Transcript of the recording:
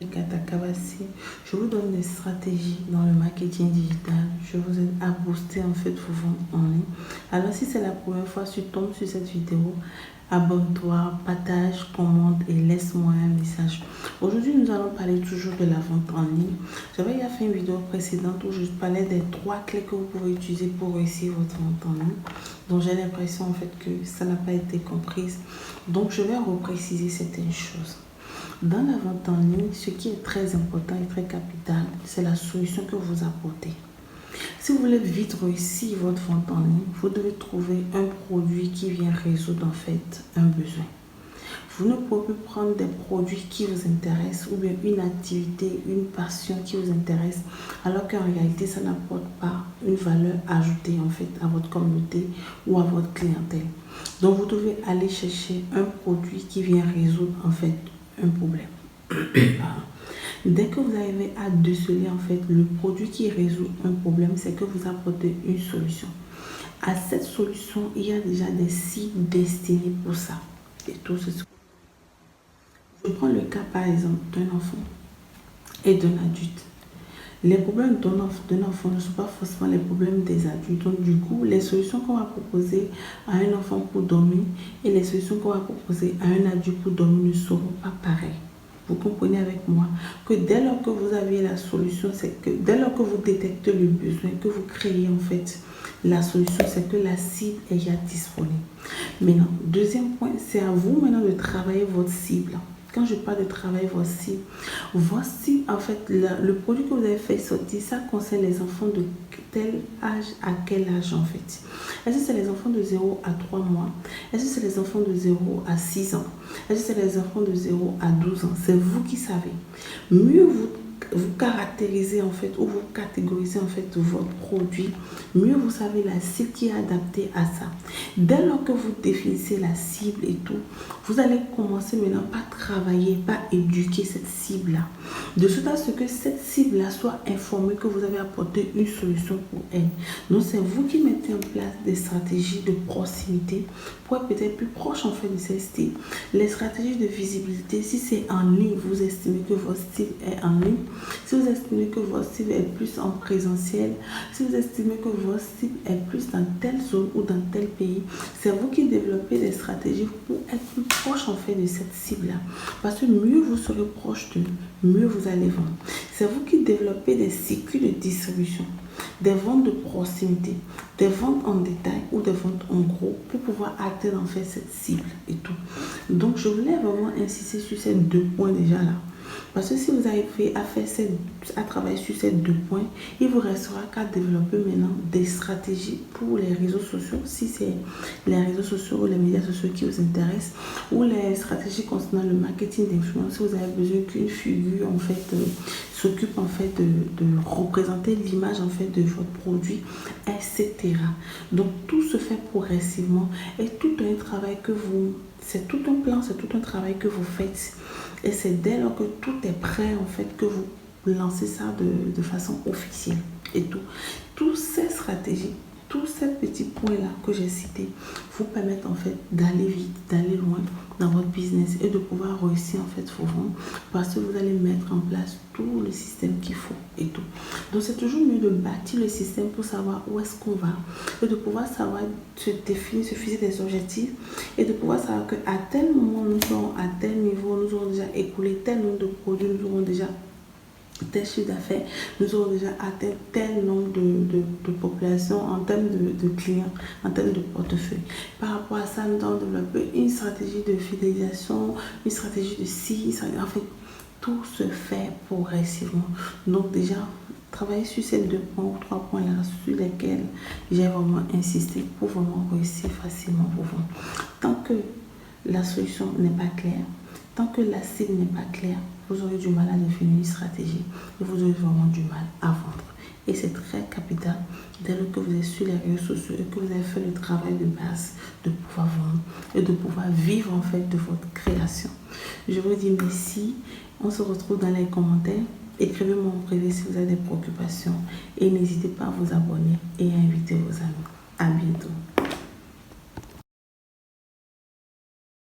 Kata Kabassi, je vous donne des stratégies dans le marketing digital. Je vous aide à booster en fait vos ventes en ligne. Alors si c'est la première fois que tu tombes sur cette vidéo, abonne-toi, partage, commente et laisse-moi un message. Aujourd'hui, nous allons parler toujours de la vente en ligne. J'avais déjà fait une vidéo précédente où je parlais des 3 clés que vous pouvez utiliser pour réussir votre vente en ligne. Donc j'ai l'impression en fait que ça n'a pas été comprise. Donc je vais repréciser certaines choses. Dans la vente en ligne, ce qui est très important et très capital, c'est la solution que vous apportez. Si vous voulez vite réussir votre vente en ligne, vous devez trouver un produit qui vient résoudre en fait un besoin. Vous ne pouvez plus prendre des produits qui vous intéressent ou bien une activité, une passion qui vous intéresse, alors qu'en réalité, ça n'apporte pas une valeur ajoutée en fait à votre communauté ou à votre clientèle. Donc, vous devez aller chercher un produit qui vient résoudre en fait un problème. Dès que vous arrivez à déceler en fait le produit qui résout un problème, c'est que vous apportez une solution. À cette solution, il y a déjà des cibles destinées pour ça. Et tout ce Je prends le cas par exemple d'un enfant et d'un adulte. Les problèmes d'un enfant ne sont pas forcément les problèmes des adultes. Donc du coup, les solutions qu'on va proposer à un enfant pour dormir et les solutions qu'on va proposer à un adulte pour dormir ne seront pas pareilles. Vous comprenez avec moi que dès lors que vous avez la solution, c'est que dès lors que vous détectez le besoin, que vous créez en fait la solution, c'est que la cible est déjà disponible. Maintenant, deuxième point, c'est à vous maintenant de travailler votre cible. Quand je parle de travailler votre cible, en fait, le produit que vous avez fait sortir, ça concerne les enfants de tel âge à quel âge en fait. Est-ce que c'est les enfants de 0 à 3 mois? Est-ce que c'est les enfants de 0 à 6 ans? Est-ce que c'est les enfants de 0 à 12 ans? C'est vous qui savez. Mieux vous caractérisez en fait ou vous catégorisez en fait votre produit, mieux vous savez la cible qui est adaptée à ça. Dès lors que vous définissez la cible et tout, vous allez commencer maintenant par travailler, par éduquer cette cible-là. De sorte à ce que cette cible-là soit informée que vous avez apporté une solution pour elle. Donc c'est vous qui mettez en place des stratégies de proximité pour être peut-être plus proche en fait de cette cible. Les stratégies de visibilité, si c'est en ligne, vous estimez que votre cible est en ligne. Si vous estimez que votre cible est plus en présentiel, si vous estimez que votre cible est plus dans telle zone ou dans tel pays, c'est vous qui développez des stratégies pour être plus proche en fait de cette cible-là. Parce que mieux vous serez proche d'eux, mieux vous allez vendre. C'est vous qui développez des circuits de distribution, des ventes de proximité, des ventes en détail ou des ventes en gros pour pouvoir atteindre en fait cette cible et tout. Donc je voulais vraiment insister sur ces 2 points déjà là. Parce que si vous arrivez à travailler sur ces 2 points, il vous restera qu'à développer maintenant des stratégies pour les réseaux sociaux, si c'est les réseaux sociaux ou les médias sociaux qui vous intéressent, ou les stratégies concernant le marketing d'influence, si vous avez besoin qu'une figure en fait s'occupe en fait de représenter l'image en fait de votre produit, etc. Donc tout se fait progressivement et tout un travail c'est tout un plan, c'est tout un travail que vous faites. Et c'est dès lors que tout est prêt, en fait, que vous lancez ça de façon officielle et tout. Toutes ces stratégies, tous ces petits points-là que j'ai cités vous permettent en fait d'aller vite, d'aller loin dans votre business et de pouvoir réussir en fait vos ventes parce que vous allez mettre en place tout le système qu'il faut et tout. Donc c'est toujours mieux de bâtir le système pour savoir où est-ce qu'on va et de pouvoir savoir se définir, se fixer des objectifs et de pouvoir savoir qu'à tel moment nous serons à tel niveau, nous aurons déjà écoulé tel nombre de produits, nous aurons déjà tel chiffre d'affaires, nous aurons déjà atteint tel nombre de populations en termes de clients, en termes de portefeuille. Par rapport à ça, nous allons développer une stratégie de fidélisation, une stratégie de en fait, tout se fait progressivement. Donc déjà, travailler sur ces 2 points ou 3 points là sur lesquels j'ai vraiment insisté pour vraiment réussir facilement vos ventes. Tant que la solution n'est pas claire, tant que la cible n'est pas claire, vous aurez du mal à définir une stratégie et vous aurez vraiment du mal à vendre. Et c'est très capital dès lors que vous êtes sur les réseaux sociaux et que vous avez fait le travail de base de pouvoir vendre et de pouvoir vivre en fait de votre création. Je vous dis merci. On se retrouve dans les commentaires. Écrivez-moi en privé si vous avez des préoccupations et n'hésitez pas à vous abonner et à inviter vos amis. À bientôt.